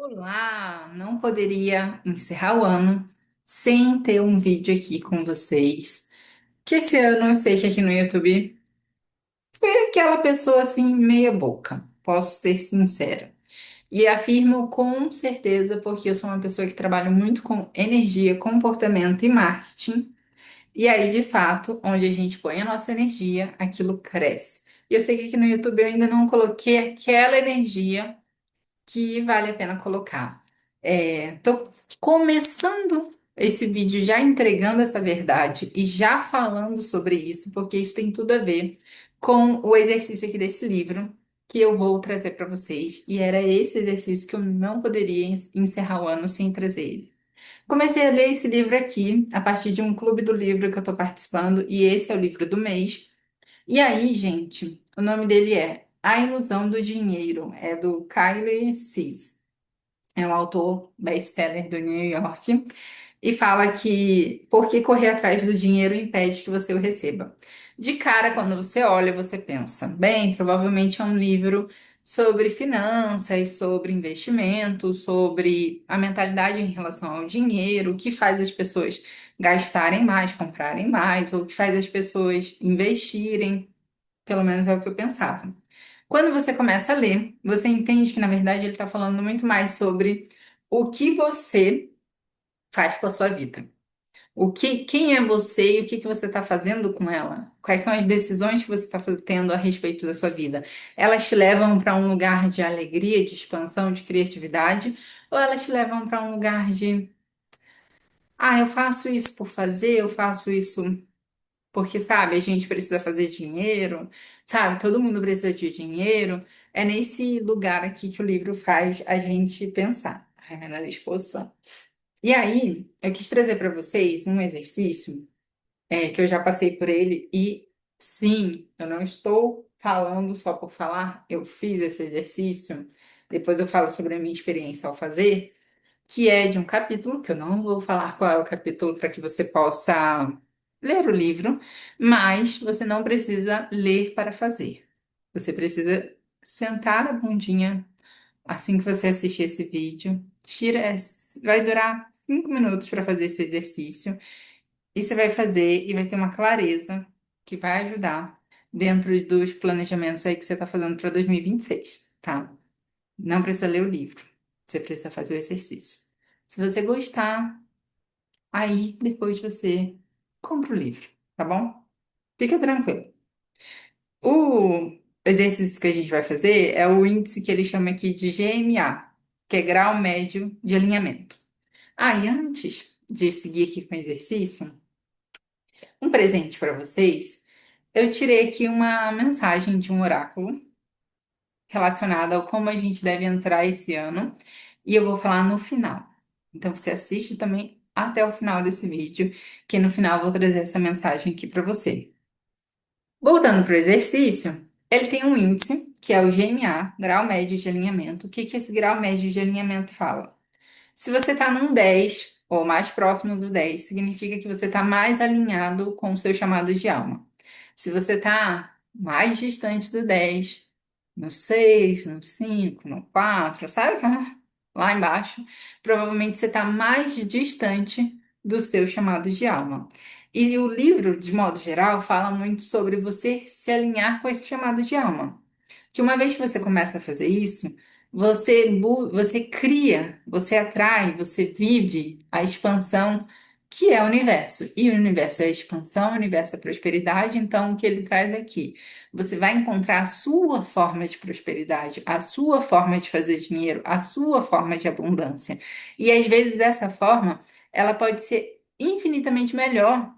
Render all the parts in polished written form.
Olá! Não poderia encerrar o ano sem ter um vídeo aqui com vocês. Que esse ano eu sei que aqui no YouTube foi aquela pessoa assim, meia boca, posso ser sincera. E afirmo com certeza porque eu sou uma pessoa que trabalha muito com energia, comportamento e marketing. E aí, de fato, onde a gente põe a nossa energia, aquilo cresce. E eu sei que aqui no YouTube eu ainda não coloquei aquela energia que vale a pena colocar. Tô começando esse vídeo já entregando essa verdade e já falando sobre isso, porque isso tem tudo a ver com o exercício aqui desse livro que eu vou trazer para vocês. E era esse exercício que eu não poderia encerrar o ano sem trazer ele. Comecei a ler esse livro aqui a partir de um clube do livro que eu estou participando, e esse é o livro do mês. E aí, gente, o nome dele é A Ilusão do Dinheiro, é do Kyle Cease. É um autor best-seller do New York e fala que por que correr atrás do dinheiro impede que você o receba. De cara, quando você olha, você pensa, bem, provavelmente é um livro sobre finanças, sobre investimento, sobre a mentalidade em relação ao dinheiro, o que faz as pessoas gastarem mais, comprarem mais, ou o que faz as pessoas investirem, pelo menos é o que eu pensava. Quando você começa a ler, você entende que, na verdade, ele está falando muito mais sobre o que você faz com a sua vida. Quem é você e o que que você está fazendo com ela? Quais são as decisões que você está tendo a respeito da sua vida? Elas te levam para um lugar de alegria, de expansão, de criatividade, ou elas te levam para um lugar de, eu faço isso por fazer, eu faço isso porque, sabe, a gente precisa fazer dinheiro, sabe? Todo mundo precisa de dinheiro. É nesse lugar aqui que o livro faz a gente pensar. Ai, minha nariz coçando. E aí, eu quis trazer para vocês um exercício que eu já passei por ele e sim, eu não estou falando só por falar, eu fiz esse exercício. Depois eu falo sobre a minha experiência ao fazer, que é de um capítulo, que eu não vou falar qual é o capítulo para que você possa ler o livro, mas você não precisa ler para fazer. Você precisa sentar a bundinha assim que você assistir esse vídeo, vai durar 5 minutos para fazer esse exercício, e você vai fazer e vai ter uma clareza que vai ajudar dentro dos planejamentos aí que você está fazendo para 2026, tá? Não precisa ler o livro, você precisa fazer o exercício. Se você gostar, aí depois você compra o livro, tá bom? Fica tranquilo. O exercício que a gente vai fazer é o índice que ele chama aqui de GMA, que é grau médio de alinhamento. E antes de seguir aqui com o exercício, um presente para vocês. Eu tirei aqui uma mensagem de um oráculo relacionada ao como a gente deve entrar esse ano, e eu vou falar no final. Então você assiste também até o final desse vídeo, que no final eu vou trazer essa mensagem aqui para você. Voltando para o exercício, ele tem um índice, que é o GMA, grau médio de alinhamento. O que que esse grau médio de alinhamento fala? Se você está num 10 ou mais próximo do 10, significa que você está mais alinhado com o seu chamado de alma. Se você está mais distante do 10, no 6, no 5, no 4, sabe? Lá embaixo, provavelmente você está mais distante do seu chamado de alma. E o livro, de modo geral, fala muito sobre você se alinhar com esse chamado de alma. Que uma vez que você começa a fazer isso, você cria, você atrai, você vive a expansão que é o universo. E o universo é a expansão, o universo é a prosperidade, então o que ele traz aqui? Você vai encontrar a sua forma de prosperidade, a sua forma de fazer dinheiro, a sua forma de abundância. E às vezes essa forma, ela pode ser infinitamente melhor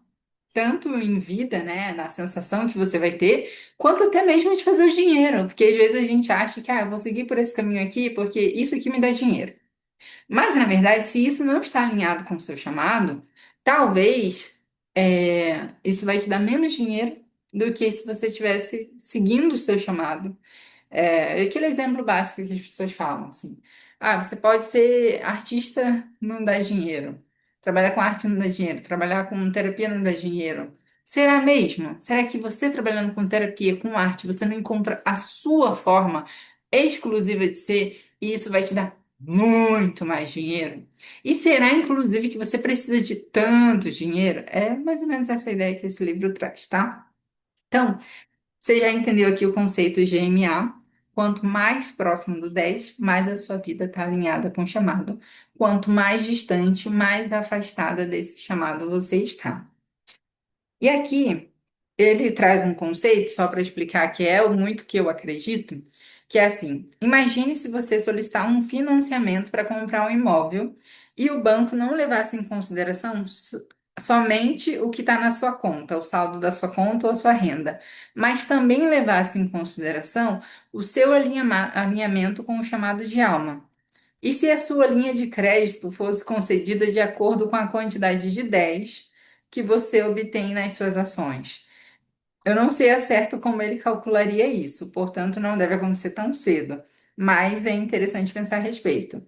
tanto em vida, né, na sensação que você vai ter, quanto até mesmo de fazer o dinheiro, porque às vezes a gente acha que, eu vou seguir por esse caminho aqui porque isso aqui me dá dinheiro. Mas, na verdade, se isso não está alinhado com o seu chamado, talvez isso vai te dar menos dinheiro do que se você estivesse seguindo o seu chamado aquele exemplo básico que as pessoas falam, assim. Você pode ser artista, não dá dinheiro. Trabalhar com arte não dá dinheiro. Trabalhar com terapia não dá dinheiro. Será mesmo? Será que você trabalhando com terapia, com arte, você não encontra a sua forma exclusiva de ser e isso vai te dar muito mais dinheiro? E será, inclusive, que você precisa de tanto dinheiro? É mais ou menos essa ideia que esse livro traz, tá? Então, você já entendeu aqui o conceito GMA. Quanto mais próximo do 10, mais a sua vida está alinhada com o chamado. Quanto mais distante, mais afastada desse chamado você está. E aqui ele traz um conceito, só para explicar que é o muito que eu acredito, que é assim: imagine se você solicitar um financiamento para comprar um imóvel e o banco não levasse em consideração somente o que está na sua conta, o saldo da sua conta ou a sua renda, mas também levasse em consideração o seu alinhamento com o chamado de alma. E se a sua linha de crédito fosse concedida de acordo com a quantidade de 10 que você obtém nas suas ações? Eu não sei a certo como ele calcularia isso, portanto, não deve acontecer tão cedo, mas é interessante pensar a respeito.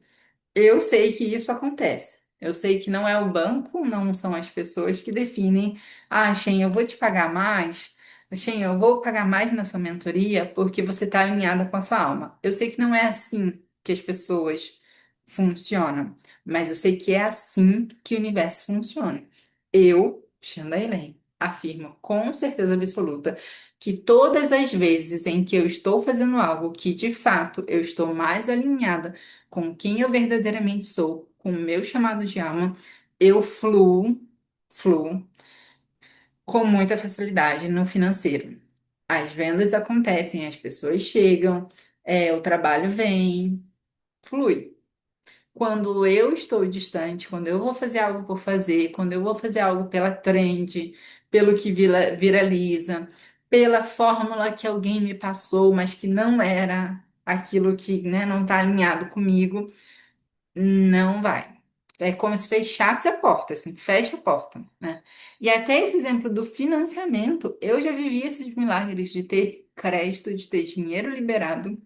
Eu sei que isso acontece. Eu sei que não é o banco, não são as pessoas que definem, ah, Shen, eu vou te pagar mais, Shen, eu vou pagar mais na sua mentoria porque você está alinhada com a sua alma. Eu sei que não é assim que as pessoas funcionam, mas eu sei que é assim que o universo funciona. Eu, Xanda Elen, afirmo com certeza absoluta que todas as vezes em que eu estou fazendo algo que de fato eu estou mais alinhada com quem eu verdadeiramente sou, com o meu chamado de alma, eu fluo com muita facilidade no financeiro. As vendas acontecem, as pessoas chegam, o trabalho vem, flui. Quando eu estou distante, quando eu vou fazer algo por fazer, quando eu vou fazer algo pela trend, pelo que viraliza, pela fórmula que alguém me passou, mas que não era aquilo que, né, não está alinhado comigo, não vai. É como se fechasse a porta, assim, fecha a porta, né? E até esse exemplo do financiamento, eu já vivi esses milagres de ter crédito, de ter dinheiro liberado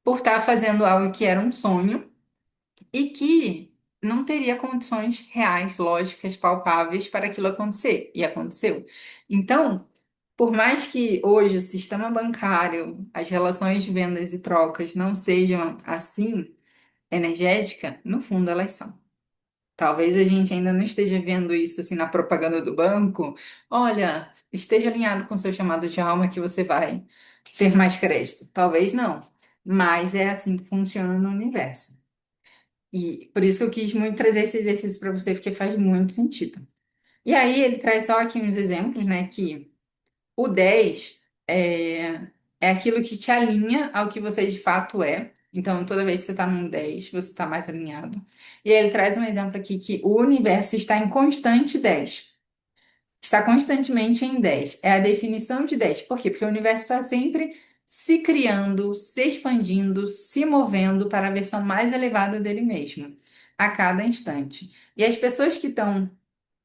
por estar fazendo algo que era um sonho e que não teria condições reais, lógicas, palpáveis para aquilo acontecer. E aconteceu. Então, por mais que hoje o sistema bancário, as relações de vendas e trocas não sejam assim, energética, no fundo elas são. Talvez a gente ainda não esteja vendo isso assim na propaganda do banco. Olha, esteja alinhado com o seu chamado de alma que você vai ter mais crédito. Talvez não, mas é assim que funciona no universo. E por isso que eu quis muito trazer esse exercício para você, porque faz muito sentido. E aí ele traz só aqui uns exemplos, né, que o 10 é aquilo que te alinha ao que você de fato é. Então, toda vez que você está num 10 você está mais alinhado. E aí ele traz um exemplo aqui que o universo está em constante 10. Está constantemente em 10. É a definição de 10. Por quê? Porque o universo está sempre se criando, se expandindo, se movendo para a versão mais elevada dele mesmo, a cada instante. E as pessoas que estão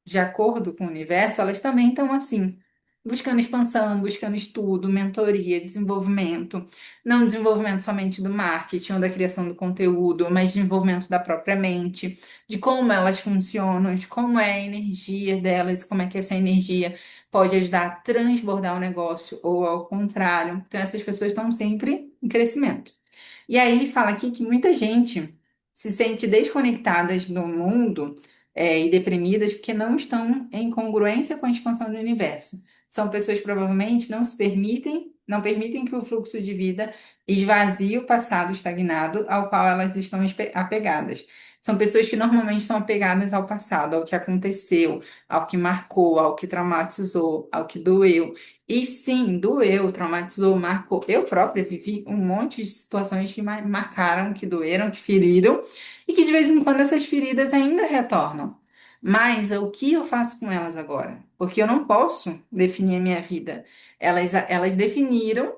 de acordo com o universo, elas também estão assim, buscando expansão, buscando estudo, mentoria, desenvolvimento, não desenvolvimento somente do marketing ou da criação do conteúdo, mas desenvolvimento da própria mente, de como elas funcionam, de como é a energia delas, como é que essa energia pode ajudar a transbordar o negócio ou ao contrário. Então, essas pessoas estão sempre em crescimento. E aí ele fala aqui que muita gente se sente desconectadas do mundo e deprimidas porque não estão em congruência com a expansão do universo. São pessoas que provavelmente não permitem que o fluxo de vida esvazie o passado estagnado ao qual elas estão apegadas. São pessoas que normalmente estão apegadas ao passado, ao que aconteceu, ao que marcou, ao que traumatizou, ao que doeu. E sim, doeu, traumatizou, marcou. Eu própria vivi um monte de situações que marcaram, que doeram, que feriram, e que de vez em quando essas feridas ainda retornam. Mas o que eu faço com elas agora? Porque eu não posso definir a minha vida. Elas definiram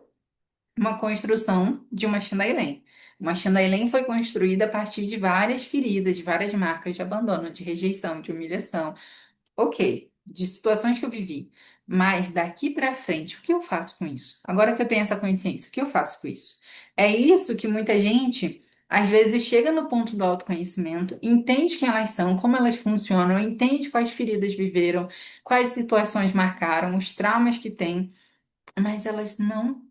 uma construção de uma Xandailém. Uma Xandailém foi construída a partir de várias feridas, de várias marcas de abandono, de rejeição, de humilhação. Ok, de situações que eu vivi, mas daqui para frente, o que eu faço com isso? Agora que eu tenho essa consciência, o que eu faço com isso? É isso que muita gente, às vezes, chega no ponto do autoconhecimento, entende quem elas são, como elas funcionam, entende quais feridas viveram, quais situações marcaram, os traumas que têm, mas elas não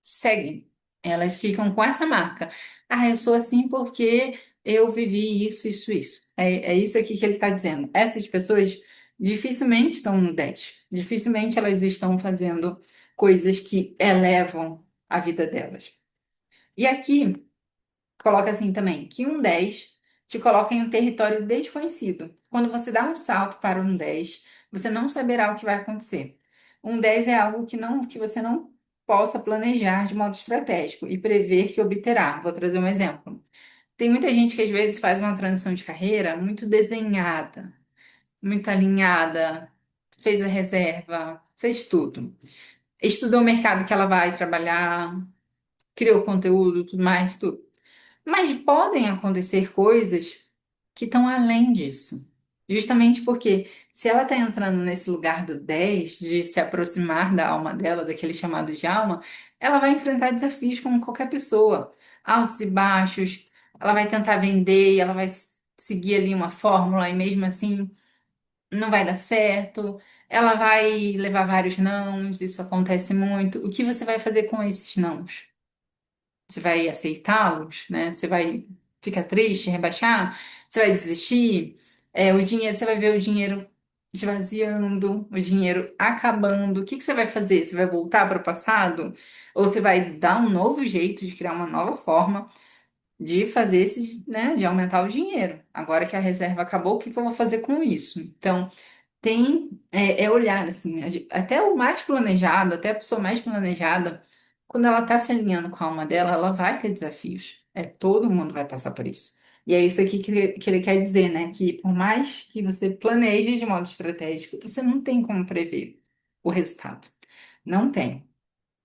seguem. Elas ficam com essa marca. Ah, eu sou assim porque eu vivi isso, isso, isso. É isso aqui que ele está dizendo. Essas pessoas dificilmente estão no 10. Dificilmente elas estão fazendo coisas que elevam a vida delas. E aqui coloca assim também, que um 10 te coloca em um território desconhecido. Quando você dá um salto para um 10, você não saberá o que vai acontecer. Um 10 é algo que você não possa planejar de modo estratégico e prever que obterá. Vou trazer um exemplo. Tem muita gente que às vezes faz uma transição de carreira muito desenhada, muito alinhada, fez a reserva, fez tudo. Estudou o mercado que ela vai trabalhar, criou conteúdo, tudo mais, tudo. Mas podem acontecer coisas que estão além disso. Justamente porque se ela está entrando nesse lugar do 10 de se aproximar da alma dela, daquele chamado de alma, ela vai enfrentar desafios como qualquer pessoa, altos e baixos. Ela vai tentar vender, e ela vai seguir ali uma fórmula e mesmo assim não vai dar certo. Ela vai levar vários nãos, isso acontece muito. O que você vai fazer com esses nãos? Você vai aceitá-los, né? Você vai ficar triste, rebaixar? Você vai desistir? O dinheiro, você vai ver o dinheiro esvaziando, o dinheiro acabando. O que que você vai fazer? Você vai voltar para o passado? Ou você vai dar um novo jeito de criar uma nova forma de fazer esse, né? De aumentar o dinheiro? Agora que a reserva acabou, o que que eu vou fazer com isso? Então, olhar assim, até o mais planejado, até a pessoa mais planejada, quando ela está se alinhando com a alma dela, ela vai ter desafios. Todo mundo vai passar por isso. E é isso aqui que ele quer dizer, né? Que por mais que você planeje de modo estratégico, você não tem como prever o resultado. Não tem.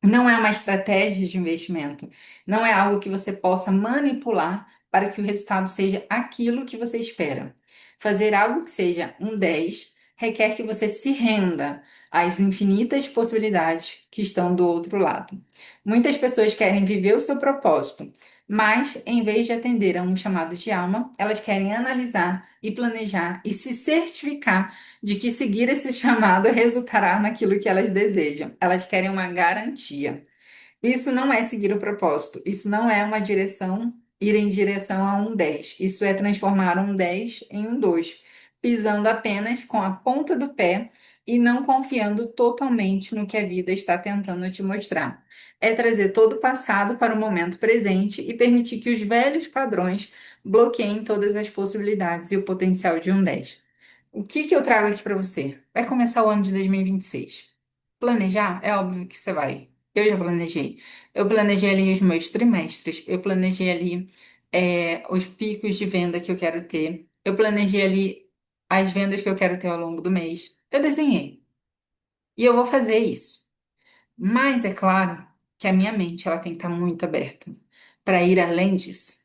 Não é uma estratégia de investimento. Não é algo que você possa manipular para que o resultado seja aquilo que você espera. Fazer algo que seja um 10 requer que você se renda às infinitas possibilidades que estão do outro lado. Muitas pessoas querem viver o seu propósito, mas em vez de atender a um chamado de alma, elas querem analisar e planejar e se certificar de que seguir esse chamado resultará naquilo que elas desejam. Elas querem uma garantia. Isso não é seguir o propósito. Isso não é uma direção, ir em direção a um 10. Isso é transformar um 10 em um 2, pisando apenas com a ponta do pé e não confiando totalmente no que a vida está tentando te mostrar. É trazer todo o passado para o momento presente e permitir que os velhos padrões bloqueiem todas as possibilidades e o potencial de um 10. O que que eu trago aqui para você? Vai começar o ano de 2026. Planejar? É óbvio que você vai. Eu já planejei. Eu planejei ali os meus trimestres, eu planejei ali os picos de venda que eu quero ter, eu planejei ali as vendas que eu quero ter ao longo do mês. Eu desenhei. E eu vou fazer isso. Mas é claro que a minha mente ela tem que estar muito aberta para ir além disso,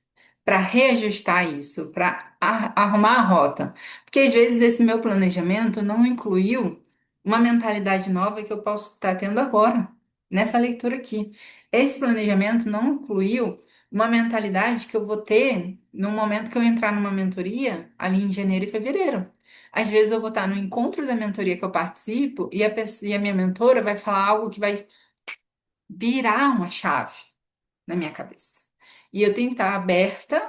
para reajustar isso, para arrumar a rota. Porque às vezes esse meu planejamento não incluiu uma mentalidade nova que eu posso estar tendo agora, nessa leitura aqui. Esse planejamento não incluiu uma mentalidade que eu vou ter no momento que eu entrar numa mentoria ali em janeiro e fevereiro. Às vezes eu vou estar no encontro da mentoria que eu participo e e a minha mentora vai falar algo que vai virar uma chave na minha cabeça. E eu tenho que estar aberta,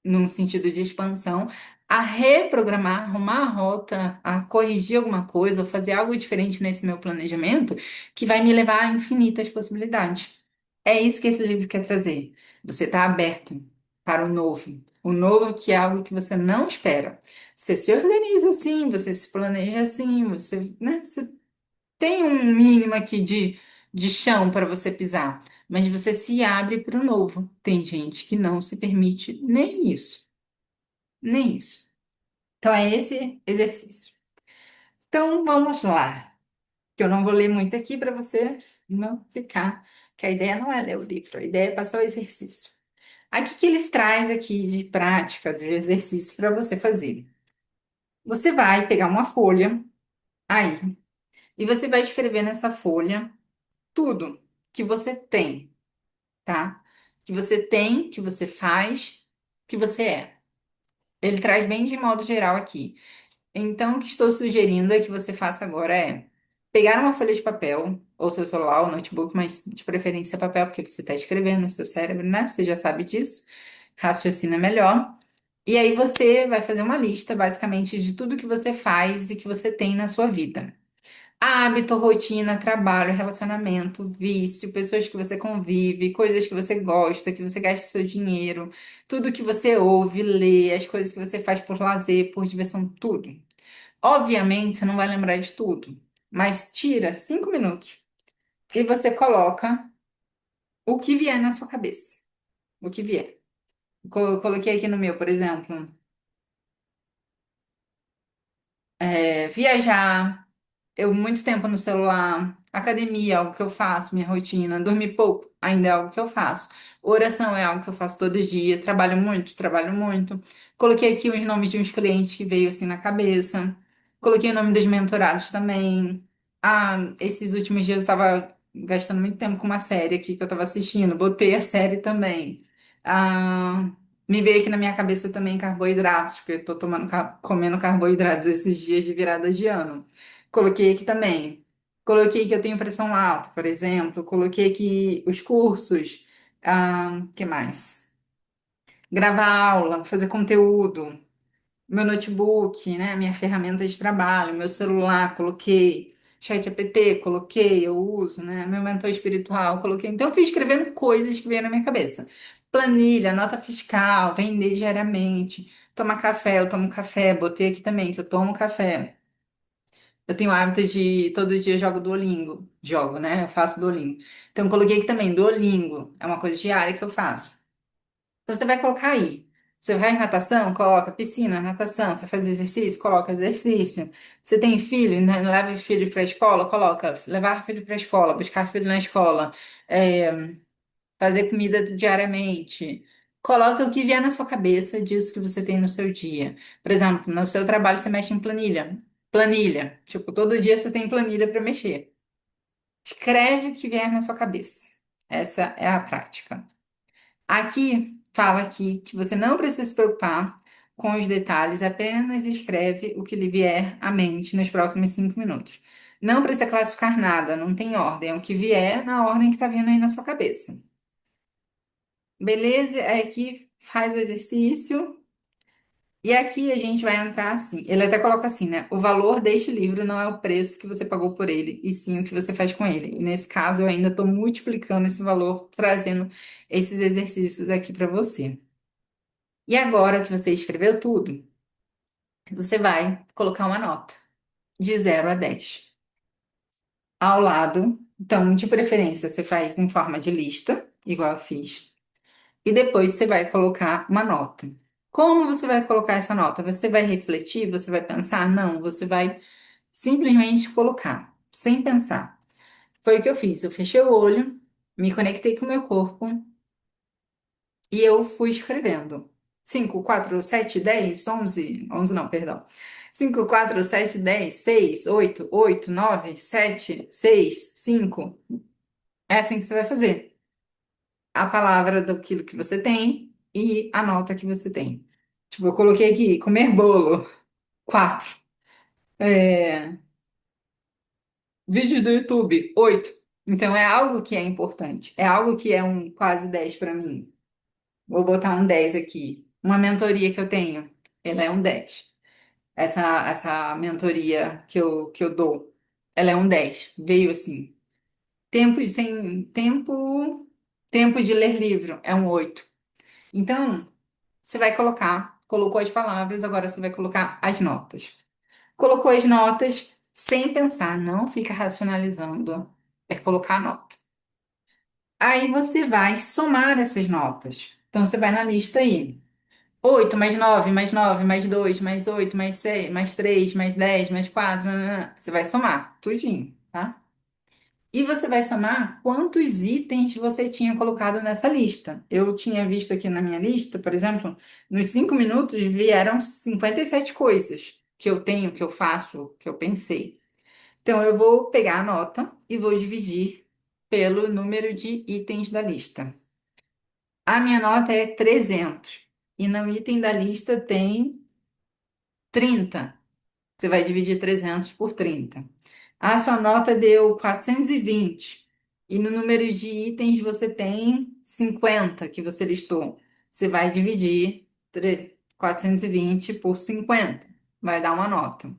num sentido de expansão, a reprogramar, arrumar a rota, a corrigir alguma coisa, ou fazer algo diferente nesse meu planejamento, que vai me levar a infinitas possibilidades. É isso que esse livro quer trazer. Você está aberto para o novo. O novo que é algo que você não espera. Você se organiza assim, você se planeja assim, você tem um mínimo aqui de chão para você pisar, mas você se abre para o novo. Tem gente que não se permite nem isso, nem isso. Então é esse exercício. Então vamos lá, que eu não vou ler muito aqui para você não ficar, que a ideia não é ler o livro, a ideia é passar o exercício. Aqui que ele traz aqui de prática, de exercício para você fazer. Você vai pegar uma folha aí e você vai escrever nessa folha tudo que você tem, tá? Que você tem, que você faz, que você é. Ele traz bem de modo geral aqui. Então, o que estou sugerindo é que você faça agora é pegar uma folha de papel, ou seu celular, ou notebook, mas de preferência papel, porque você está escrevendo no seu cérebro, né? Você já sabe disso. Raciocina melhor. E aí você vai fazer uma lista, basicamente, de tudo que você faz e que você tem na sua vida. Hábito, rotina, trabalho, relacionamento, vício, pessoas que você convive, coisas que você gosta, que você gasta seu dinheiro, tudo que você ouve, lê, as coisas que você faz por lazer, por diversão, tudo. Obviamente, você não vai lembrar de tudo, mas tira 5 minutos e você coloca o que vier na sua cabeça. O que vier. Coloquei aqui no meu, por exemplo, viajar. Eu muito tempo no celular, academia é algo que eu faço, minha rotina, dormir pouco ainda é algo que eu faço. Oração é algo que eu faço todo dia, trabalho muito, trabalho muito. Coloquei aqui os nomes de uns clientes que veio assim na cabeça. Coloquei o nome dos mentorados também. Ah, esses últimos dias eu estava gastando muito tempo com uma série aqui que eu estava assistindo, botei a série também. Ah, me veio aqui na minha cabeça também carboidratos, porque eu tô comendo carboidratos esses dias de virada de ano. Coloquei aqui também. Coloquei que eu tenho pressão alta, por exemplo. Coloquei aqui os cursos. Que mais? Gravar aula, fazer conteúdo. Meu notebook, né? Minha ferramenta de trabalho, meu celular, coloquei. ChatGPT, coloquei, eu uso, né? Meu mentor espiritual, coloquei. Então, eu fui escrevendo coisas que vieram na minha cabeça. Planilha, nota fiscal, vender diariamente. Tomar café, eu tomo café. Botei aqui também que eu tomo café. Eu tenho o hábito de todo dia eu jogo Duolingo. Jogo, né? Eu faço Duolingo. Então, eu coloquei aqui também, Duolingo. É uma coisa diária que eu faço. Então, você vai colocar aí. Você vai em natação? Coloca piscina, natação. Você faz exercício? Coloca exercício. Você tem filho, né? Leva o filho para a escola? Coloca levar filho para a escola, buscar filho na escola. É, fazer comida diariamente. Coloca o que vier na sua cabeça disso que você tem no seu dia. Por exemplo, no seu trabalho você mexe em planilha. Planilha. Tipo, todo dia você tem planilha para mexer. Escreve o que vier na sua cabeça. Essa é a prática. Aqui fala aqui que você não precisa se preocupar com os detalhes, apenas escreve o que lhe vier à mente nos próximos 5 minutos. Não precisa classificar nada, não tem ordem, é o que vier na ordem que está vindo aí na sua cabeça. Beleza? Aí aqui faz o exercício. E aqui a gente vai entrar assim. Ele até coloca assim, né? O valor deste livro não é o preço que você pagou por ele, e sim o que você faz com ele. E nesse caso, eu ainda estou multiplicando esse valor, trazendo esses exercícios aqui para você. E agora que você escreveu tudo, você vai colocar uma nota de 0 a 10. Ao lado, então, de preferência, você faz em forma de lista, igual eu fiz. E depois você vai colocar uma nota. Como você vai colocar essa nota? Você vai refletir? Você vai pensar? Não, você vai simplesmente colocar, sem pensar. Foi o que eu fiz. Eu fechei o olho, me conectei com o meu corpo e eu fui escrevendo. 5, 4, 7, 10, 11, 11 não, perdão. 5, 4, 7, 10, 6, 8, 8, 9, 7, 6, 5. É assim que você vai fazer. A palavra daquilo que você tem e a nota que você tem. Tipo, eu coloquei aqui, comer bolo, 4. É, vídeos do YouTube, 8. Então é algo que é importante. É algo que é um quase 10 para mim. Vou botar um 10 aqui. Uma mentoria que eu tenho, ela é um 10. Essa mentoria que eu dou, ela é um 10. Veio assim. Tempo de ler livro é um 8. Então, você vai colocar, colocou as palavras, agora você vai colocar as notas. Colocou as notas sem pensar, não fica racionalizando, é colocar a nota. Aí você vai somar essas notas. Então você vai na lista aí. 8 mais 9 mais 9 mais 2 mais 8 mais 6 mais 3 mais 10 mais 4. Você vai somar tudinho, tá? E você vai somar quantos itens você tinha colocado nessa lista. Eu tinha visto aqui na minha lista, por exemplo, nos 5 minutos vieram 57 coisas que eu tenho, que eu faço, que eu pensei. Então, eu vou pegar a nota e vou dividir pelo número de itens da lista. A minha nota é 300 e no item da lista tem 30. Você vai dividir 300 por 30. A sua nota deu 420 e no número de itens você tem 50 que você listou. Você vai dividir 420 por 50, vai dar uma nota.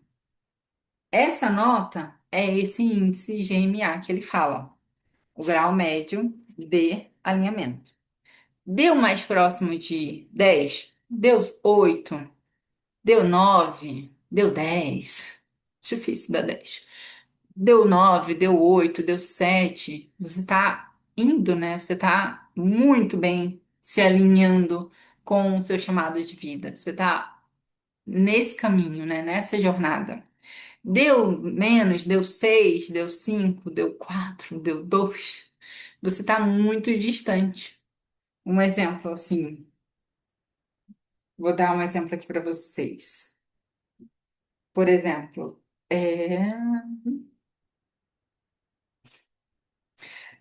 Essa nota é esse índice GMA que ele fala, o grau médio de alinhamento. Deu mais próximo de 10? Deu 8? Deu 9? Deu 10? Difícil dar 10. Deu 9, deu 8, deu 7. Você tá indo, né? Você tá muito bem se alinhando com o seu chamado de vida. Você tá nesse caminho, né? Nessa jornada. Deu menos, deu 6, deu 5, deu 4, deu 2. Você tá muito distante. Um exemplo, assim, vou dar um exemplo aqui para vocês. Por exemplo,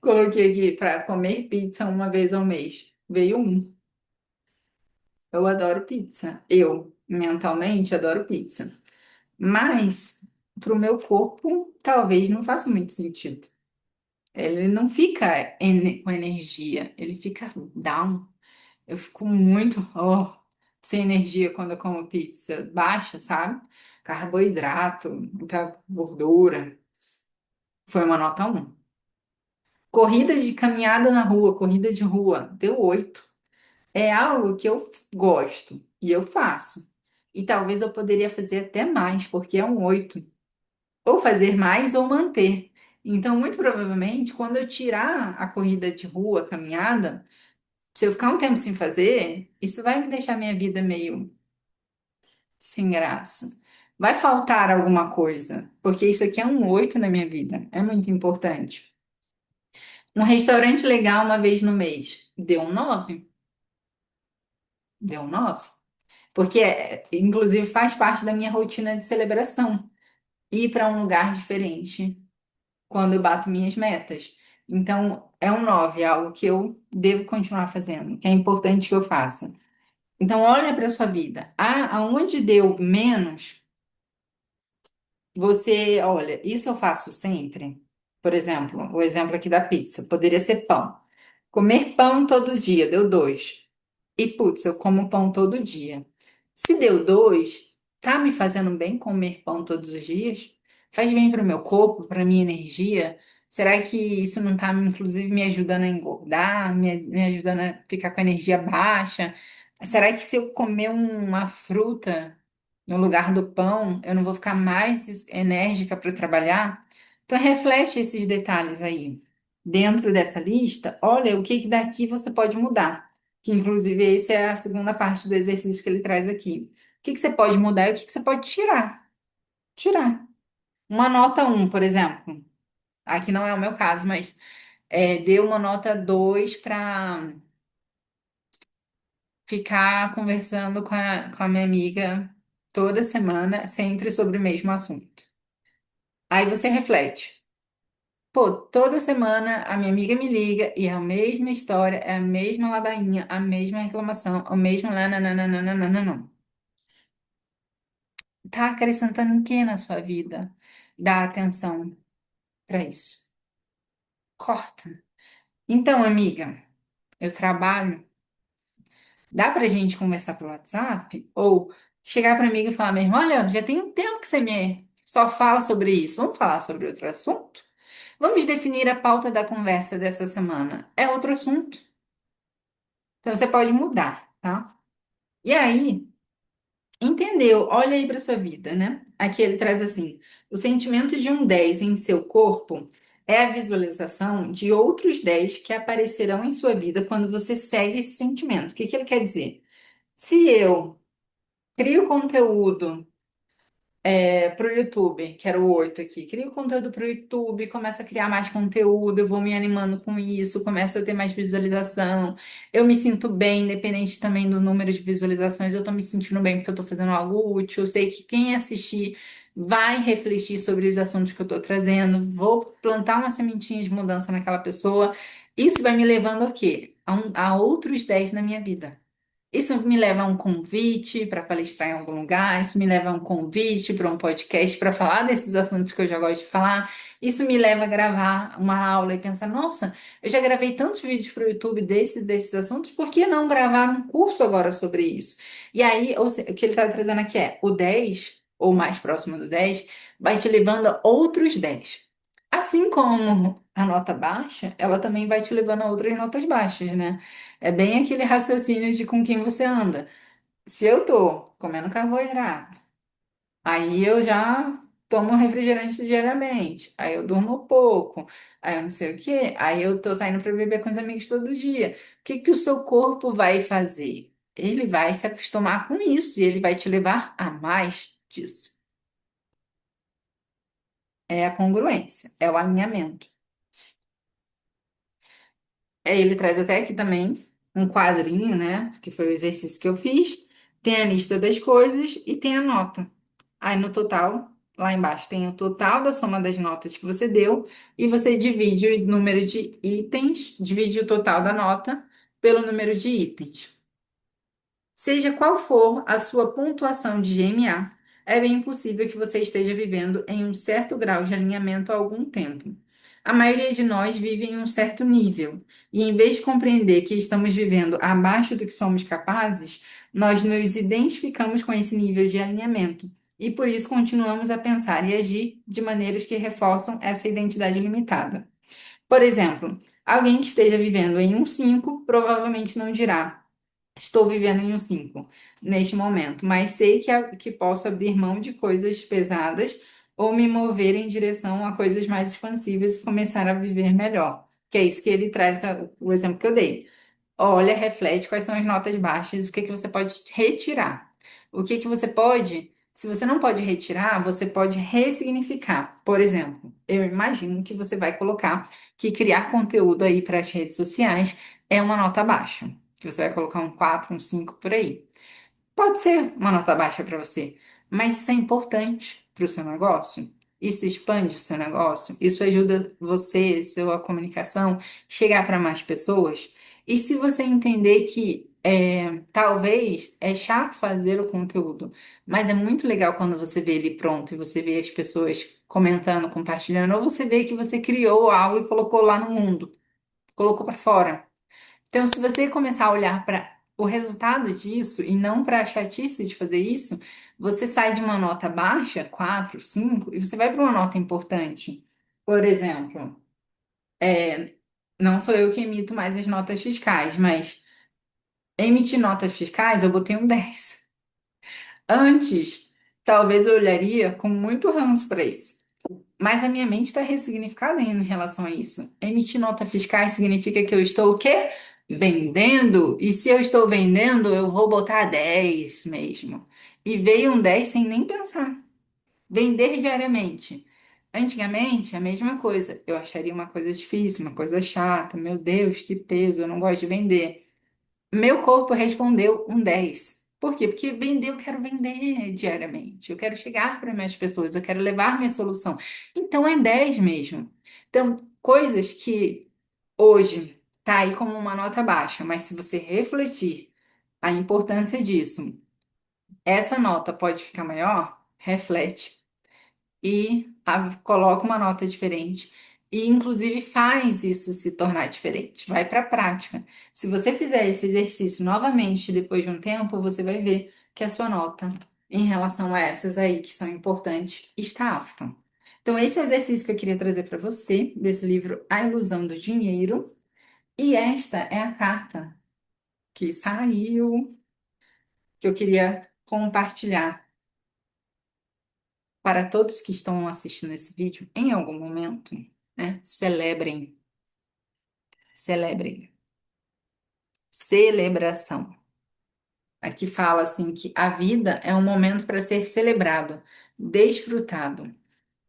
coloquei aqui para comer pizza uma vez ao mês. Veio um. Eu adoro pizza. Eu, mentalmente, adoro pizza. Mas, para o meu corpo, talvez não faça muito sentido. Ele não fica com energia, ele fica down. Eu fico muito, sem energia quando eu como pizza baixa, sabe? Carboidrato, muita gordura. Foi uma nota um. Corrida de caminhada na rua, corrida de rua, deu 8. É algo que eu gosto e eu faço. E talvez eu poderia fazer até mais, porque é um 8. Ou fazer mais ou manter. Então, muito provavelmente, quando eu tirar a corrida de rua, a caminhada, se eu ficar um tempo sem fazer, isso vai me deixar minha vida meio sem graça. Vai faltar alguma coisa, porque isso aqui é um 8 na minha vida. É muito importante. Um restaurante legal uma vez no mês, deu um 9. Deu um 9. Porque, inclusive, faz parte da minha rotina de celebração. Ir para um lugar diferente quando eu bato minhas metas. Então, é um 9, é algo que eu devo continuar fazendo, que é importante que eu faça. Então, olha para a sua vida. Aonde deu menos, você, olha, isso eu faço sempre. Por exemplo, o exemplo aqui da pizza, poderia ser pão. Comer pão todos os dias, deu 2. E putz, eu como pão todo dia. Se deu 2, tá me fazendo bem comer pão todos os dias? Faz bem para o meu corpo, para minha energia? Será que isso não tá, inclusive, me ajudando a engordar, me ajudando a ficar com a energia baixa? Será que se eu comer uma fruta no lugar do pão, eu não vou ficar mais enérgica para trabalhar? Então, reflete esses detalhes aí. Dentro dessa lista, olha o que que daqui você pode mudar. Que, inclusive, essa é a segunda parte do exercício que ele traz aqui. O que que você pode mudar e o que que você pode tirar? Tirar. Uma nota um, por exemplo. Aqui não é o meu caso, mas deu uma nota 2 para ficar conversando com a minha amiga toda semana, sempre sobre o mesmo assunto. Aí você reflete. Pô, toda semana a minha amiga me liga e é a mesma história, é a mesma ladainha, a mesma reclamação, o mesmo nananana. Tá acrescentando em quê na sua vida? Dá atenção para isso. Corta. Então, amiga, eu trabalho. Dá pra gente conversar pelo WhatsApp? Ou chegar pra amiga e falar mesmo: olha, já tem um tempo que você me só fala sobre isso. Vamos falar sobre outro assunto? Vamos definir a pauta da conversa dessa semana. É outro assunto. Então você pode mudar, tá? E aí, entendeu? Olha aí para sua vida, né? Aqui ele traz assim: o sentimento de um 10 em seu corpo é a visualização de outros 10 que aparecerão em sua vida quando você segue esse sentimento. O que que ele quer dizer? Se eu crio conteúdo para o YouTube, que era o 8 aqui. Crio conteúdo para o YouTube, começo a criar mais conteúdo, eu vou me animando com isso, começo a ter mais visualização. Eu me sinto bem, independente também do número de visualizações, eu tô me sentindo bem porque eu tô fazendo algo útil. Eu sei que quem assistir vai refletir sobre os assuntos que eu tô trazendo, vou plantar uma sementinha de mudança naquela pessoa. Isso vai me levando a quê? A outros 10 na minha vida. Isso me leva a um convite para palestrar em algum lugar, isso me leva a um convite para um podcast para falar desses assuntos que eu já gosto de falar. Isso me leva a gravar uma aula e pensar, nossa, eu já gravei tantos vídeos para o YouTube desses assuntos, por que não gravar um curso agora sobre isso? E aí, o que ele está trazendo aqui é o 10 ou mais próximo do 10 vai te levando a outros 10. Assim como a nota baixa, ela também vai te levando a outras notas baixas, né? É bem aquele raciocínio de com quem você anda. Se eu tô comendo carboidrato, aí eu já tomo refrigerante diariamente, aí eu durmo pouco, aí eu não sei o quê, aí eu tô saindo para beber com os amigos todo dia. O que que o seu corpo vai fazer? Ele vai se acostumar com isso e ele vai te levar a mais disso. É a congruência, é o alinhamento. Ele traz até aqui também um quadrinho, né? Que foi o exercício que eu fiz. Tem a lista das coisas e tem a nota. Aí no total, lá embaixo, tem o total da soma das notas que você deu e você divide o número de itens, divide o total da nota pelo número de itens. Seja qual for a sua pontuação de GMA, é bem possível que você esteja vivendo em um certo grau de alinhamento há algum tempo. A maioria de nós vive em um certo nível, e em vez de compreender que estamos vivendo abaixo do que somos capazes, nós nos identificamos com esse nível de alinhamento, e por isso continuamos a pensar e agir de maneiras que reforçam essa identidade limitada. Por exemplo, alguém que esteja vivendo em um 5 provavelmente não dirá. Estou vivendo em um 5 neste momento, mas sei que posso abrir mão de coisas pesadas ou me mover em direção a coisas mais expansivas e começar a viver melhor. Que é isso que ele traz, o exemplo que eu dei. Olha, reflete quais são as notas baixas, o que que você pode retirar. O que que você pode, se você não pode retirar, você pode ressignificar. Por exemplo, eu imagino que você vai colocar que criar conteúdo aí para as redes sociais é uma nota baixa, que você vai colocar um 4, um 5 por aí. Pode ser uma nota baixa para você, mas isso é importante para o seu negócio. Isso expande o seu negócio, isso ajuda você, sua comunicação, chegar para mais pessoas. E se você entender que talvez é chato fazer o conteúdo, mas é muito legal quando você vê ele pronto e você vê as pessoas comentando, compartilhando, ou você vê que você criou algo e colocou lá no mundo, colocou para fora. Então, se você começar a olhar para o resultado disso e não para a chatice de fazer isso, você sai de uma nota baixa, 4, 5, e você vai para uma nota importante. Por exemplo, é, não sou eu que emito mais as notas fiscais, mas emitir notas fiscais eu botei um 10. Antes, talvez eu olharia com muito ranço para isso. Mas a minha mente está ressignificada em relação a isso. Emitir nota fiscal significa que eu estou o quê? Vendendo. E se eu estou vendendo, eu vou botar 10 mesmo. E veio um 10 sem nem pensar. Vender diariamente. Antigamente, a mesma coisa. Eu acharia uma coisa difícil, uma coisa chata. Meu Deus, que peso, eu não gosto de vender. Meu corpo respondeu um 10. Por quê? Porque vender, eu quero vender diariamente. Eu quero chegar para mais pessoas, eu quero levar minha solução. Então é 10 mesmo. Então, coisas que hoje tá aí como uma nota baixa, mas se você refletir a importância disso, essa nota pode ficar maior? Reflete e coloca uma nota diferente. E, inclusive, faz isso se tornar diferente. Vai para a prática. Se você fizer esse exercício novamente depois de um tempo, você vai ver que a sua nota, em relação a essas aí que são importantes, está alta. Então, esse é o exercício que eu queria trazer para você, desse livro A Ilusão do Dinheiro. E esta é a carta que saiu, que eu queria compartilhar para todos que estão assistindo esse vídeo em algum momento, né? Celebrem, celebrem. Celebração. Aqui fala assim que a vida é um momento para ser celebrado, desfrutado.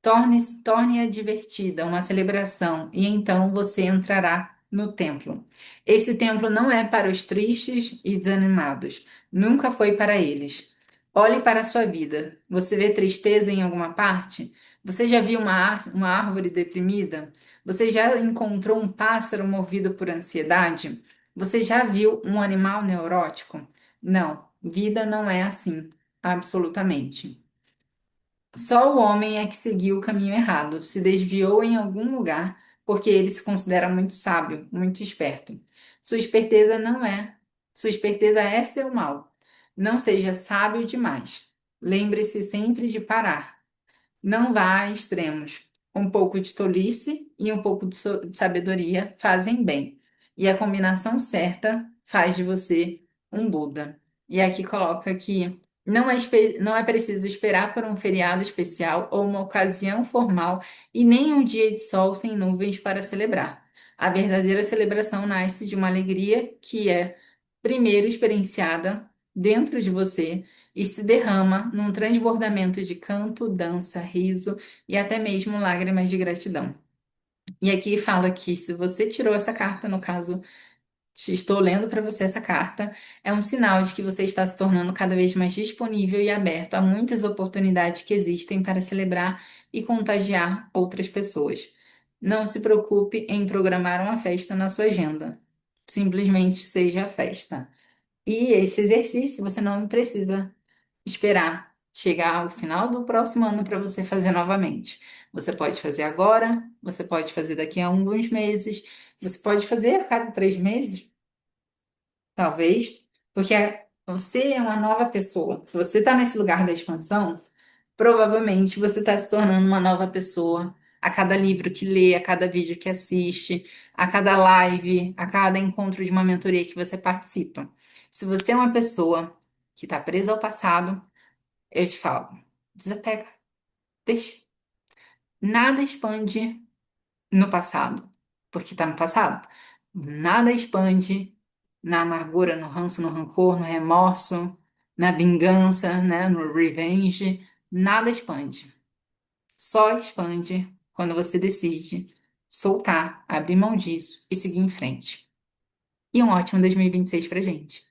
Torne-a divertida, uma celebração, e então você entrará no templo. Esse templo não é para os tristes e desanimados, nunca foi para eles. Olhe para a sua vida. Você vê tristeza em alguma parte? Você já viu uma árvore deprimida? Você já encontrou um pássaro movido por ansiedade? Você já viu um animal neurótico? Não, vida não é assim, absolutamente. Só o homem é que seguiu o caminho errado, se desviou em algum lugar, porque ele se considera muito sábio, muito esperto. Sua esperteza não é. Sua esperteza é seu mal. Não seja sábio demais. Lembre-se sempre de parar. Não vá a extremos. Um pouco de tolice e um pouco de sabedoria fazem bem. E a combinação certa faz de você um Buda. E aqui coloca que não é preciso esperar por um feriado especial ou uma ocasião formal e nem um dia de sol sem nuvens para celebrar. A verdadeira celebração nasce de uma alegria que é primeiro experienciada dentro de você e se derrama num transbordamento de canto, dança, riso e até mesmo lágrimas de gratidão. E aqui fala que se você tirou essa carta, no caso, estou lendo para você essa carta, é um sinal de que você está se tornando cada vez mais disponível e aberto a muitas oportunidades que existem para celebrar e contagiar outras pessoas. Não se preocupe em programar uma festa na sua agenda. Simplesmente seja a festa. E esse exercício você não precisa esperar chegar ao final do próximo ano para você fazer novamente. Você pode fazer agora, você pode fazer daqui a alguns meses, você pode fazer a cada 3 meses, talvez, porque você é uma nova pessoa. Se você está nesse lugar da expansão, provavelmente você está se tornando uma nova pessoa. A cada livro que lê, a cada vídeo que assiste, a cada live, a cada encontro de uma mentoria que você participa. Se você é uma pessoa que está presa ao passado, eu te falo, desapega, deixa. Nada expande no passado, porque está no passado. Nada expande na amargura, no ranço, no rancor, no remorso, na vingança, né, no revenge. Nada expande. Só expande quando você decide soltar, abrir mão disso e seguir em frente. E um ótimo 2026 pra gente.